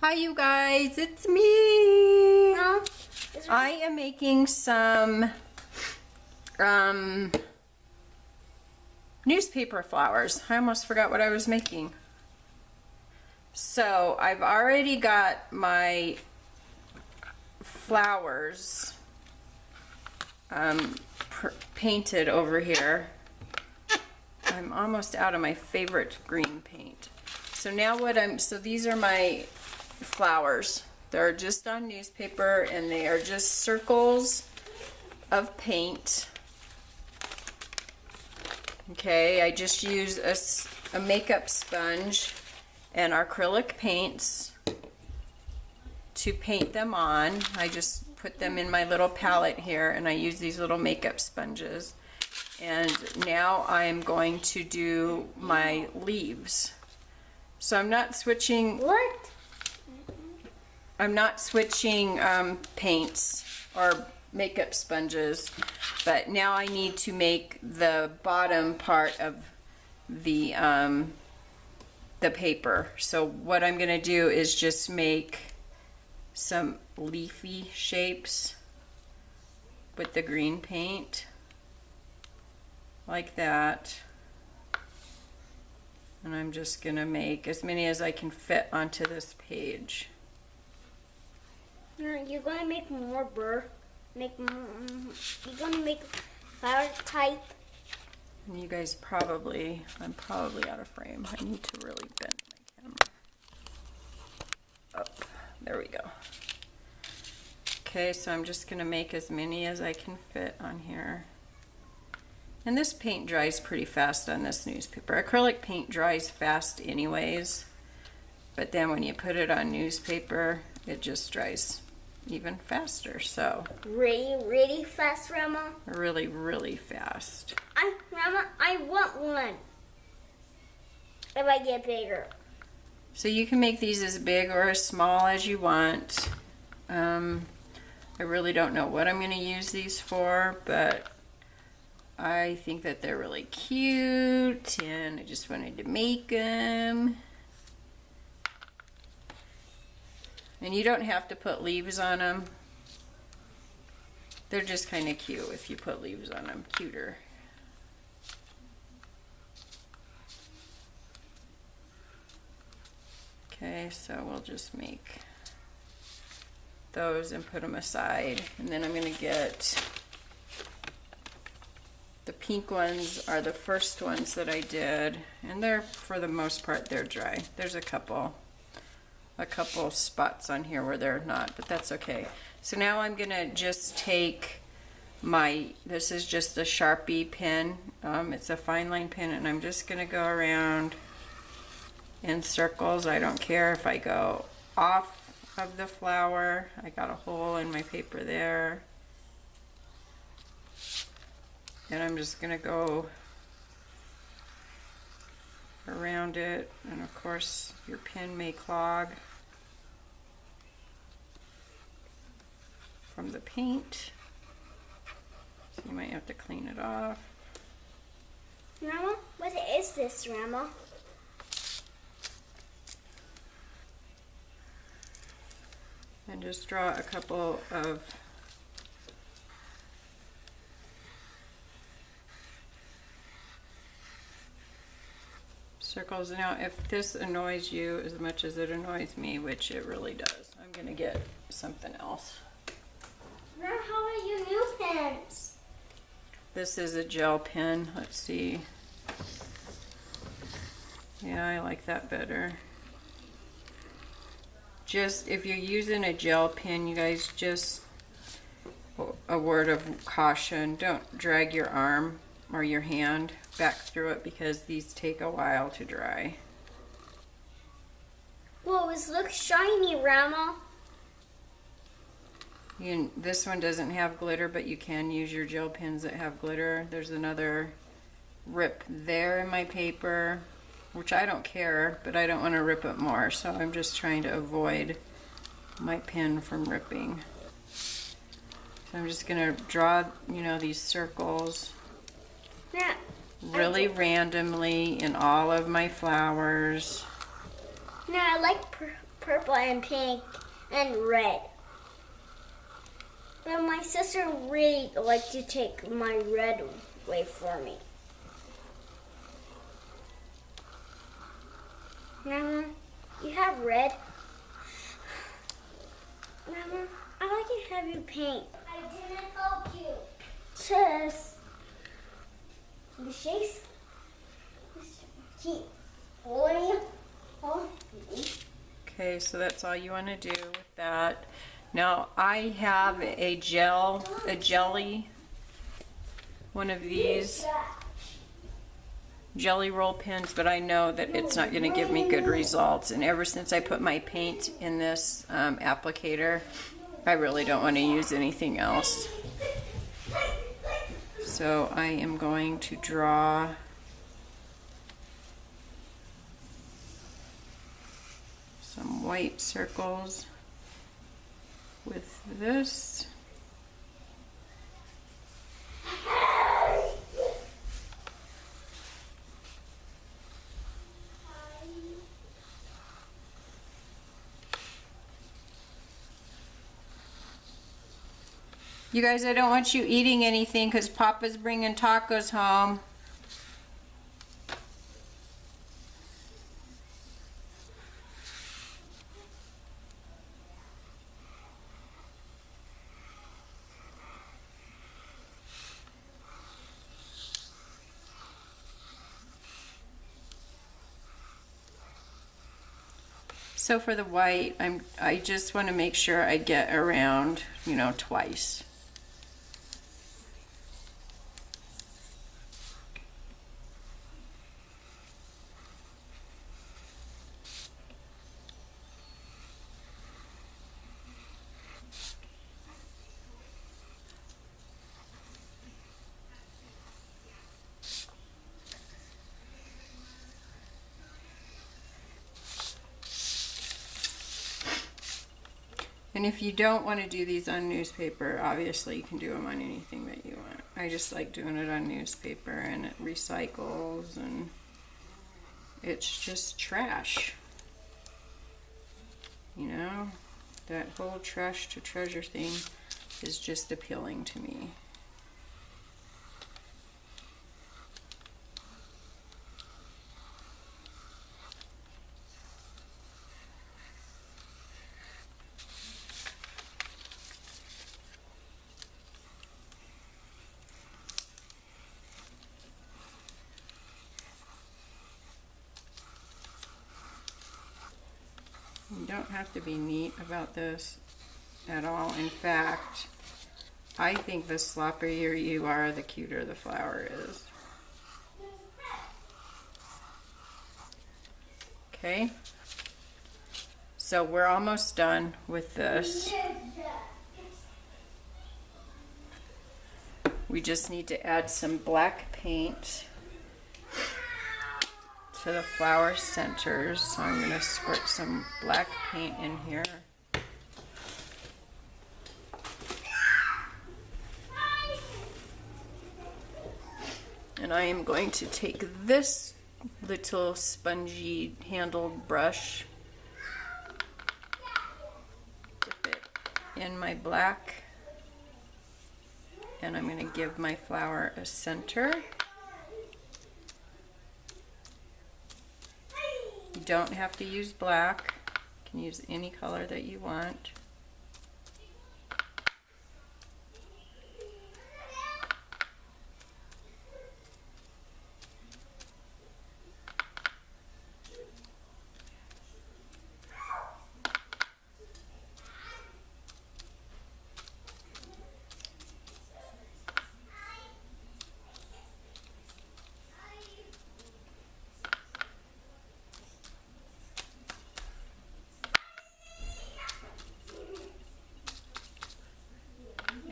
Hi you guys, it's me. No, I am making some newspaper flowers. I almost forgot what I was making. So I've already got my flowers painted over here. I'm almost out of my favorite green paint. So now so these are my flowers. They're just on newspaper and they are just circles of paint. Okay, I just use a makeup sponge and acrylic paints to paint them on. I just put them in my little palette here and I use these little makeup sponges. And now I'm going to do my leaves. So I'm not switching. What? I'm not switching paints or makeup sponges, but now I need to make the bottom part of the paper. So what I'm gonna do is just make some leafy shapes with the green paint, like that. And I'm just gonna make as many as I can fit onto this page. You're gonna make more you're gonna make flower type. And you guys I'm probably out of frame. I need to really bend my camera up. There we go. Okay, so I'm just gonna make as many as I can fit on here. And this paint dries pretty fast on this newspaper. Acrylic paint dries fast anyways, but then when you put it on newspaper, it just dries even faster. So Really fast, Grandma. really fast. Grandma, I want one. If I get bigger. So you can make these as big or as small as you want. I really don't know what I'm going to use these for, but I think that they're really cute and I just wanted to make them. And you don't have to put leaves on them. They're just kind of cute if you put leaves on them. Cuter. Okay, so we'll just make those and put them aside. And then I'm going to get the pink ones are the first ones that I did. And they're, for the most part, they're dry. There's a couple spots on here where they're not, but that's okay. So now I'm gonna just take this is just a Sharpie pen. It's a fine line pen, and I'm just gonna go around in circles. I don't care if I go off of the flower. I got a hole in my paper there. And I'm just gonna go around it, and of course your pen may clog from the paint, so you might have to clean it off. Grandma, what is this, Grandma? And just draw a couple of circles. Now if this annoys you as much as it annoys me, which it really does, I'm gonna get something else. Now, how are your new pens? This is a gel pen. Let's see. Yeah, I like that better. Just if you're using a gel pen, you guys, just a word of caution, don't drag your arm or your hand back through it because these take a while to dry. Whoa, this looks shiny, Grandma. This one doesn't have glitter, but you can use your gel pens that have glitter. There's another rip there in my paper, which I don't care, but I don't want to rip it more, so I'm just trying to avoid my pen from ripping. So I'm just gonna draw, these circles Now, really randomly in all of my flowers. now I like purple and pink and red. But my sister really liked to take my red away for me. Mama, you have red? Mama, I like to have you paint. I didn't help you. Just the shakes. Keep holding. Okay, so that's all you want to do with that. Now I have a jelly, one of these jelly roll pens, but I know that it's not going to give me good results. And ever since I put my paint in this applicator, I really don't want to use anything else. So I am going to draw some white circles with this. You guys, I don't want you eating anything because Papa's bringing tacos home. So for the white, I just want to make sure I get around, you know, twice. And if you don't want to do these on newspaper, obviously you can do them on anything that you want. I just like doing it on newspaper, and it recycles, and it's just trash. You know, that whole trash to treasure thing is just appealing to me. You don't have to be neat about this at all. In fact, I think the sloppier you are, the cuter the flower is. Okay, so we're almost done with this. We just need to add some black paint to the flower centers. So I'm going to squirt some black paint in here. And I am going to take this little spongy handled brush, dip it in my black, and I'm going to give my flower a center. You don't have to use black. You can use any color that you want.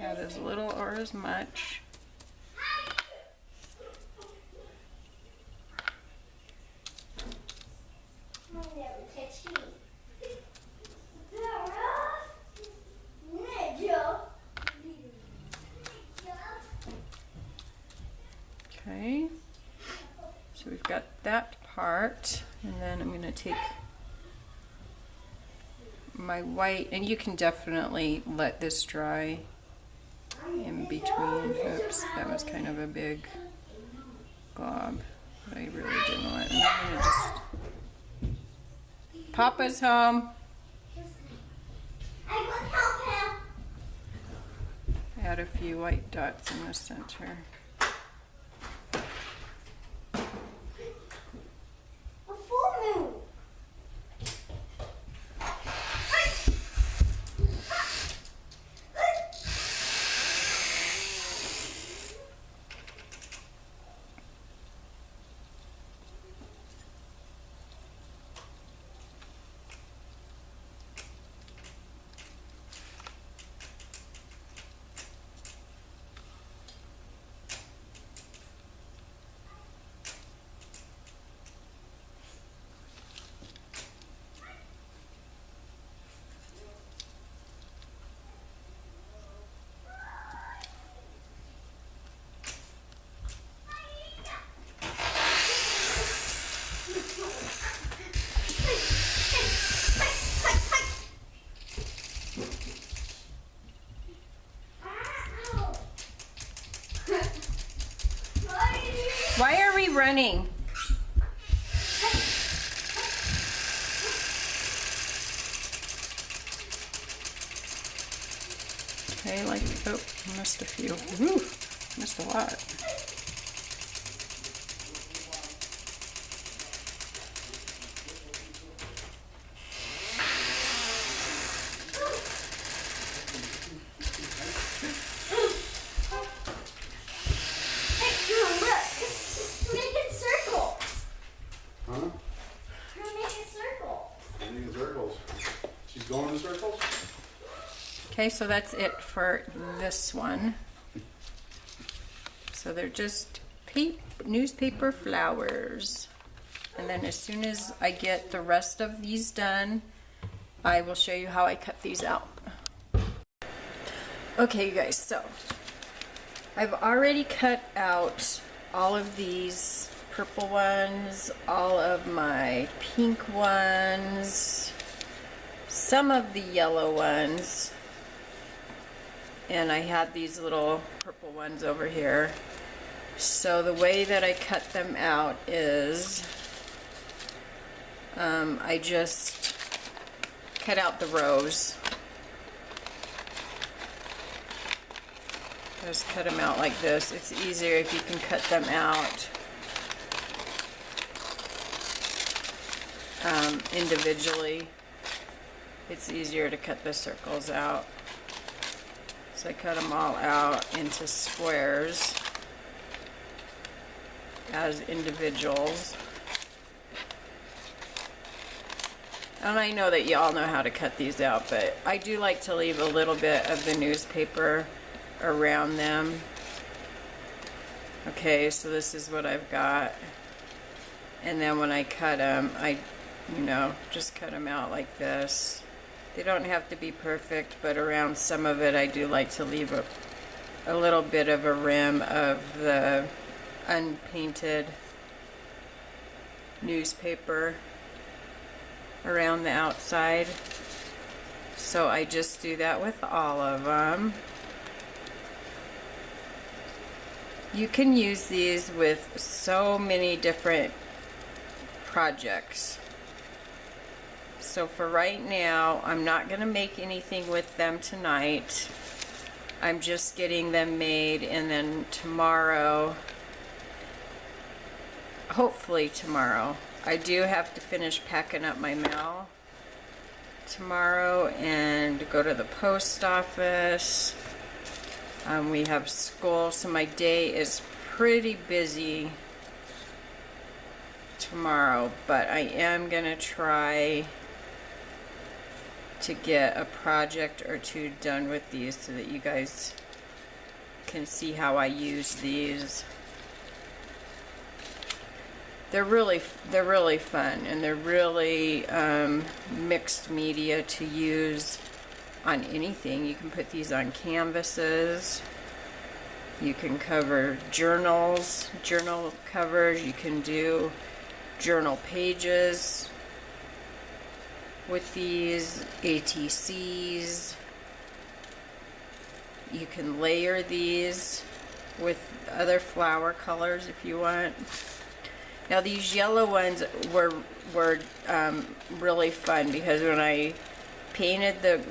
Add as little or as much. Okay, so we've got that part, and then I'm going to take my white, and you can definitely let this dry in between. Oops, that was kind of a big glob that I really didn't want. And I'm gonna just, Papa's home. Add a few white dots in the center. Why are we running? Okay, like, oh, missed a few. Woo, missed a lot. Okay, so that's it for this one. So they're just newspaper flowers. And then as soon as I get the rest of these done, I will show you how I cut these out. Okay, you guys, so I've already cut out all of these purple ones, all of my pink ones, some of the yellow ones, and I had these little purple ones over here. So the way that I cut them out is I just cut out the rows. Just cut them out like this. It's easier if you can cut them out individually. It's easier to cut the circles out. So I cut them all out into squares as individuals. And I know that y'all know how to cut these out, but I do like to leave a little bit of the newspaper around them. Okay, so this is what I've got. And then when I cut them, I, just cut them out like this. They don't have to be perfect, but around some of it I do like to leave a little bit of a rim of the unpainted newspaper around the outside. So I just do that with all of them. You can use these with so many different projects. So for right now, I'm not going to make anything with them tonight. I'm just getting them made, and then tomorrow, hopefully tomorrow, I do have to finish packing up my mail tomorrow and go to the post office. We have school, so my day is pretty busy tomorrow, but I am going to try to get a project or two done with these so that you guys can see how I use these. They're really fun, and they're really mixed media to use on anything. You can put these on canvases. You can cover journals, journal covers. You can do journal pages. with these ATCs. You can layer these with other flower colors if you want. Now these yellow ones were really fun because when I painted the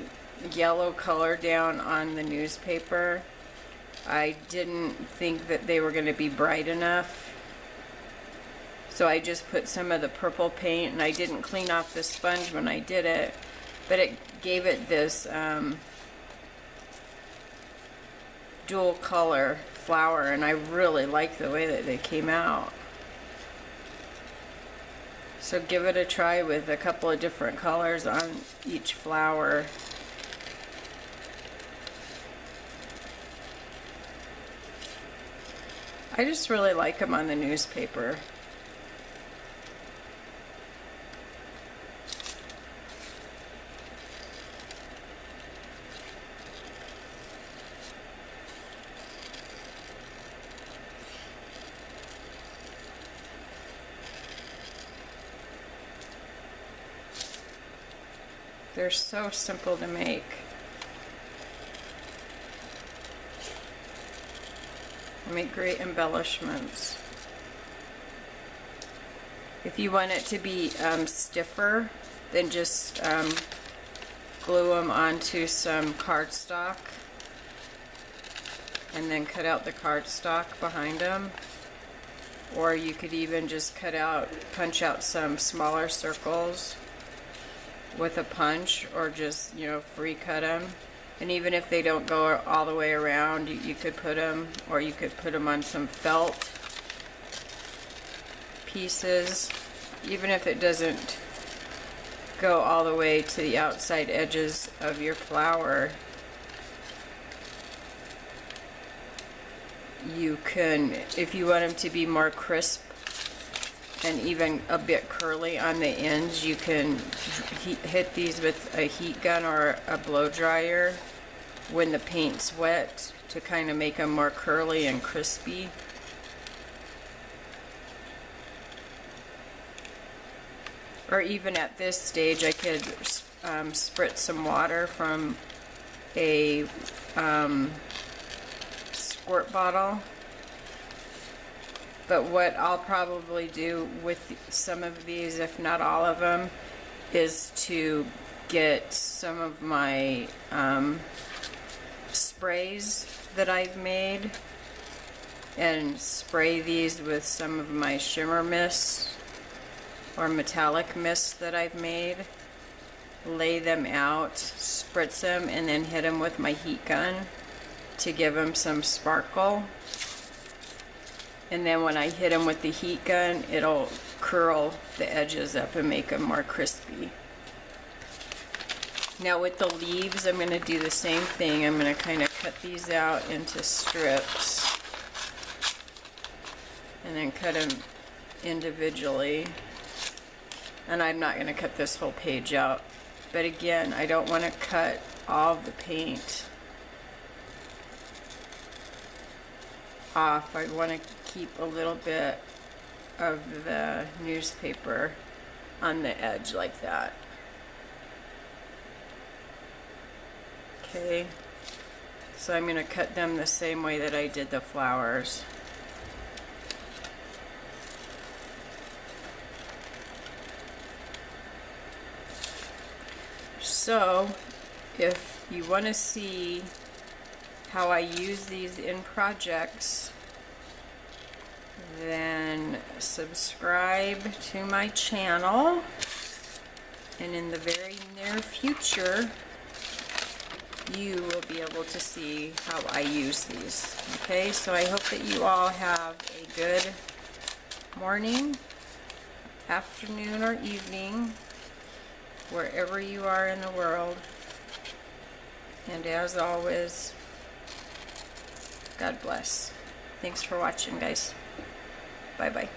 yellow color down on the newspaper, I didn't think that they were going to be bright enough. So I just put some of the purple paint, and I didn't clean off the sponge when I did it, but it gave it this dual color flower, and I really like the way that they came out. So give it a try with a couple of different colors on each flower. I just really like them on the newspaper. They're so simple to make. They make great embellishments. If you want it to be stiffer, then just glue them onto some cardstock and then cut out the cardstock behind them. Or you could even just punch out some smaller circles with a punch, or just, you know, free cut them. And even if they don't go all the way around, you could put them, or you could put them on some felt pieces. Even if it doesn't go all the way to the outside edges of your flower, you can, if you want them to be more crisp and even a bit curly on the ends, you can hit these with a heat gun or a blow dryer when the paint's wet to kind of make them more curly and crispy. Or even at this stage, I could spritz some water from a squirt bottle. But what I'll probably do with some of these, if not all of them, is to get some of my sprays that I've made and spray these with some of my shimmer mists or metallic mists that I've made. Lay them out, spritz them, and then hit them with my heat gun to give them some sparkle. And then when I hit them with the heat gun, it'll curl the edges up and make them more crispy. Now with the leaves, I'm going to do the same thing. I'm going to kind of cut these out into strips and then cut them individually. And I'm not going to cut this whole page out. But again, I don't want to cut all the paint off. I want to keep a little bit of the newspaper on the edge like that. Okay, so I'm going to cut them the same way that I did the flowers. So if you want to see how I use these in projects, then subscribe to my channel, and in the very near future you will be able to see how I use these. Okay, so I hope that you all have a good morning, afternoon, or evening, wherever you are in the world. And as always, God bless. Thanks for watching, guys. Bye-bye.